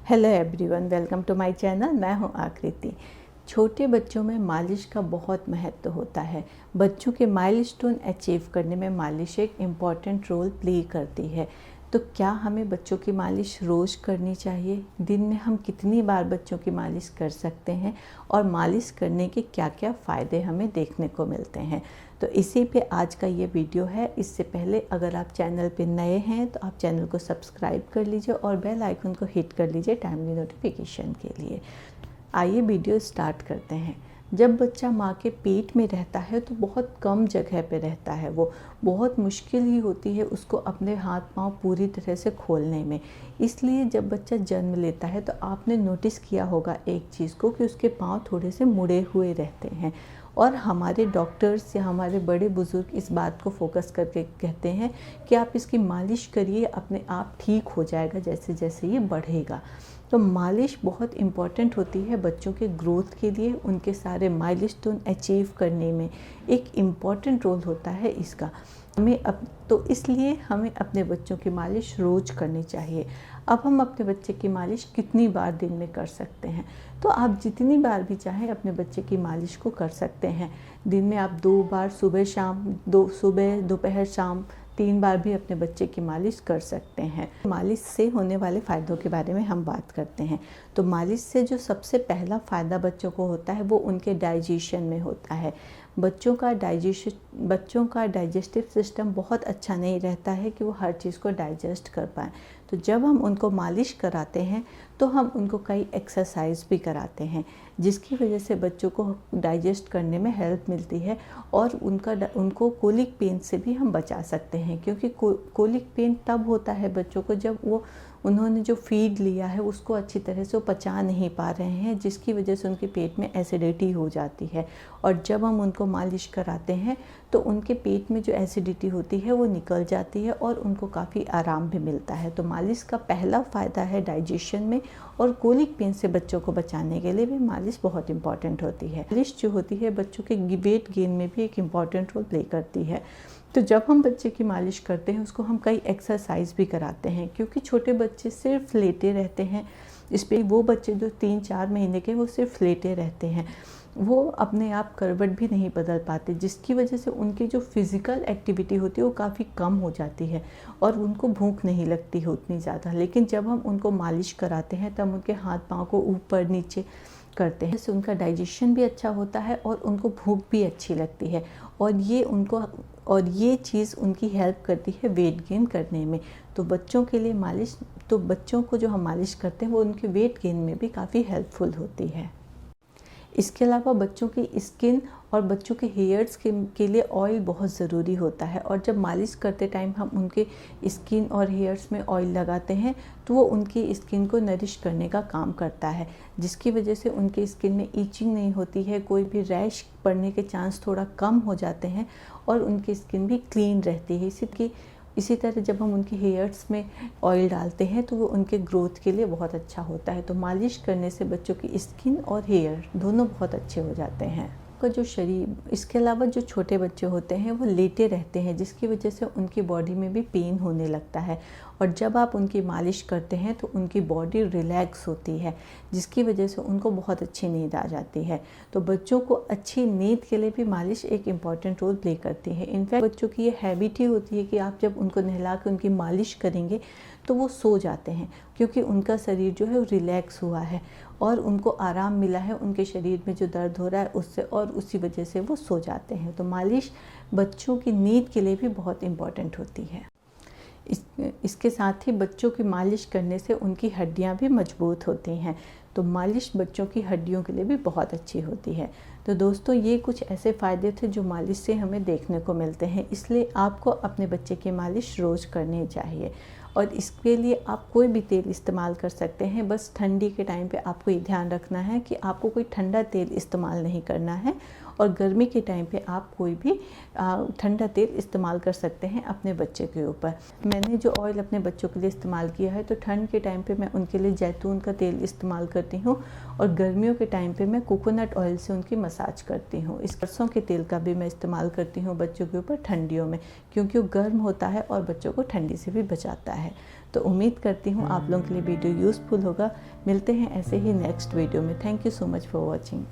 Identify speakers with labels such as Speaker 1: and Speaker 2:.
Speaker 1: Hello everyone, welcome to my channel. मैं हूं आकृति। छोटे बच्चों में मालिश का बहुत महत्व होता है। बच्चों के माइलस्टोन अचीव करने में मालिश एक इम्पॉर्टेंट रोल प्ले करती है। तो क्या हमें बच्चों की मालिश रोज़ करनी चाहिए? दिन में हम कितनी बार बच्चों की मालिश कर सकते हैं और मालिश करने के क्या क्या फ़ायदे हमें देखने को मिलते हैं? तो इसी पे आज का ये वीडियो है। इससे पहले अगर आप चैनल पे नए हैं तो आप चैनल को सब्सक्राइब कर लीजिए और बेल आइकन को हिट कर लीजिए टाइमली नोटिफिकेशन के लिए। आइए वीडियो स्टार्ट करते हैं। जब बच्चा माँ के पेट में रहता है तो बहुत कम जगह पे रहता है। वो बहुत मुश्किल ही होती है उसको अपने हाथ पाँव पूरी तरह से खोलने में। इसलिए जब बच्चा जन्म लेता है तो आपने नोटिस किया होगा एक चीज़ को कि उसके पाँव थोड़े से मुड़े हुए रहते हैं। और हमारे डॉक्टर्स या हमारे बड़े बुज़ुर्ग इस बात को फोकस करके कहते हैं कि आप इसकी मालिश करिए, अपने आप ठीक हो जाएगा जैसे जैसे ये बढ़ेगा। तो मालिश बहुत इम्पॉर्टेंट होती है बच्चों के ग्रोथ के लिए, उनके सारे माइलस्टोन अचीव करने में एक इम्पॉर्टेंट रोल होता है इसका। तो इसलिए हमें अपने बच्चों की मालिश रोज़ करनी चाहिए। अब हम अपने बच्चे की मालिश कितनी बार दिन में कर सकते हैं? तो आप जितनी बार भी चाहें अपने बच्चे की मालिश को कर सकते हैं। दिन में आप 2 बार सुबह शाम, 2 सुबह दोपहर शाम 3 बार भी अपने बच्चे की मालिश कर सकते हैं। मालिश से होने वाले फ़ायदों के बारे में हम बात करते हैं। तो मालिश से जो सबसे पहला फ़ायदा बच्चों को होता है वो उनके डाइजेशन में होता है। बच्चों का डाइजेस्टिव सिस्टम बहुत अच्छा नहीं रहता है कि वो हर चीज़ को डाइजेस्ट कर पाएँ। तो जब हम उनको मालिश कराते हैं तो हम उनको कई एक्सरसाइज भी कराते हैं जिसकी वजह से बच्चों को डाइजेस्ट करने में हेल्प मिलती है और उनको कोलिक पेन से भी हम बचा सकते हैं। क्योंकि कोलिक पेन तब होता है बच्चों को जब उन्होंने जो फीड लिया है उसको अच्छी तरह से वो पचा नहीं पा रहे हैं, जिसकी वजह से उनके पेट में एसिडिटी हो जाती है। और जब हम उनको मालिश कराते हैं तो उनके पेट में जो एसिडिटी होती है वो निकल जाती है और उनको काफ़ी आराम भी मिलता है। तो मालिश का पहला फ़ायदा है डाइजेशन में, और कोलिक पेन से बच्चों को बचाने के लिए भी मालिश बहुत इंपॉर्टेंट होती है। मालिश जो होती है बच्चों के वेट गेन में भी एक इम्पॉर्टेंट रोल प्ले करती है। तो जब हम बच्चे की मालिश करते हैं उसको हम कई एक्सरसाइज भी कराते हैं, क्योंकि छोटे बच्चे सिर्फ लेटे रहते हैं। इस पर वो बच्चे जो 3-4 महीने के वो सिर्फ लेटे रहते हैं, वो अपने आप करवट भी नहीं बदल पाते, जिसकी वजह से उनकी जो फिज़िकल एक्टिविटी होती है वो काफ़ी कम हो जाती है और उनको भूख नहीं लगती है उतनी ज़्यादा। लेकिन जब हम उनको मालिश कराते हैं तब उनके हाथ पाँव को ऊपर नीचे करते हैं, इससे उनका डाइजेशन भी अच्छा होता है और उनको भूख भी अच्छी लगती है। और ये चीज़ उनकी हेल्प करती है वेट गेन करने में। तो बच्चों को जो हम मालिश करते हैं वो उनके वेट गेन में भी काफ़ी हेल्पफुल होती है। इसके अलावा बच्चों की स्किन और बच्चों के हेयर्स के लिए ऑयल बहुत ज़रूरी होता है, और जब मालिश करते टाइम हम उनके स्किन और हेयर्स में ऑयल लगाते हैं तो वो उनकी स्किन को नरिश करने का काम करता है, जिसकी वजह से उनके स्किन में ईचिंग नहीं होती है, कोई भी रैश पड़ने के चांस थोड़ा कम हो जाते हैं और उनकी स्किन भी क्लीन रहती है। इसी तरह जब हम उनके हेयर्स में ऑयल डालते हैं तो वो उनके ग्रोथ के लिए बहुत अच्छा होता है। तो मालिश करने से बच्चों की स्किन और हेयर दोनों बहुत अच्छे हो जाते हैं। का जो शरीर इसके अलावा जो छोटे बच्चे होते हैं वो लेटे रहते हैं, जिसकी वजह से उनकी बॉडी में भी पेन होने लगता है, और जब आप उनकी मालिश करते हैं तो उनकी बॉडी रिलैक्स होती है, जिसकी वजह से उनको बहुत अच्छी नींद आ जाती है। तो बच्चों को अच्छी नींद के लिए भी मालिश एक इम्पॉर्टेंट रोल प्ले करती है। इनफैक्ट बच्चों की ये हैबिट ही होती है कि आप जब उनको नहला के उनकी मालिश करेंगे तो वो सो जाते हैं, क्योंकि उनका शरीर जो है वो रिलैक्स हुआ है और उनको आराम मिला है उनके शरीर में जो दर्द हो रहा है उससे, और उसी वजह से वो सो जाते हैं। तो मालिश बच्चों की नींद के लिए भी बहुत इम्पॉर्टेंट होती है। इसके साथ ही बच्चों की मालिश करने से उनकी हड्डियां भी मजबूत होती हैं। तो मालिश बच्चों की हड्डियों के लिए भी बहुत अच्छी होती है। तो दोस्तों, ये कुछ ऐसे फ़ायदे थे जो मालिश से हमें देखने को मिलते हैं, इसलिए आपको अपने बच्चे की मालिश रोज़ करनी चाहिए। और इसके लिए आप कोई भी तेल इस्तेमाल कर सकते हैं। बस ठंडी के टाइम पे आपको ये ध्यान रखना है कि आपको कोई ठंडा तेल इस्तेमाल नहीं करना है, और गर्मी के टाइम पे आप कोई भी ठंडा तेल इस्तेमाल कर सकते हैं अपने बच्चे के ऊपर। मैंने जो ऑयल अपने बच्चों के लिए इस्तेमाल किया है, तो ठंड के टाइम पे मैं उनके लिए जैतून का तेल इस्तेमाल करती हूँ, और गर्मियों के टाइम पे मैं कोकोनट ऑयल से उनकी मसाज करती हूँ। इस सरसों के तेल का भी मैं इस्तेमाल करती हूँ बच्चों के ऊपर ठंडियों में, क्योंकि वो गर्म होता है और बच्चों को ठंडी से भी बचाता है। तो उम्मीद करती हूँ आप लोगों के लिए वीडियो यूज़फुल होगा। मिलते हैं ऐसे ही नेक्स्ट वीडियो में। Thank you so much for watching.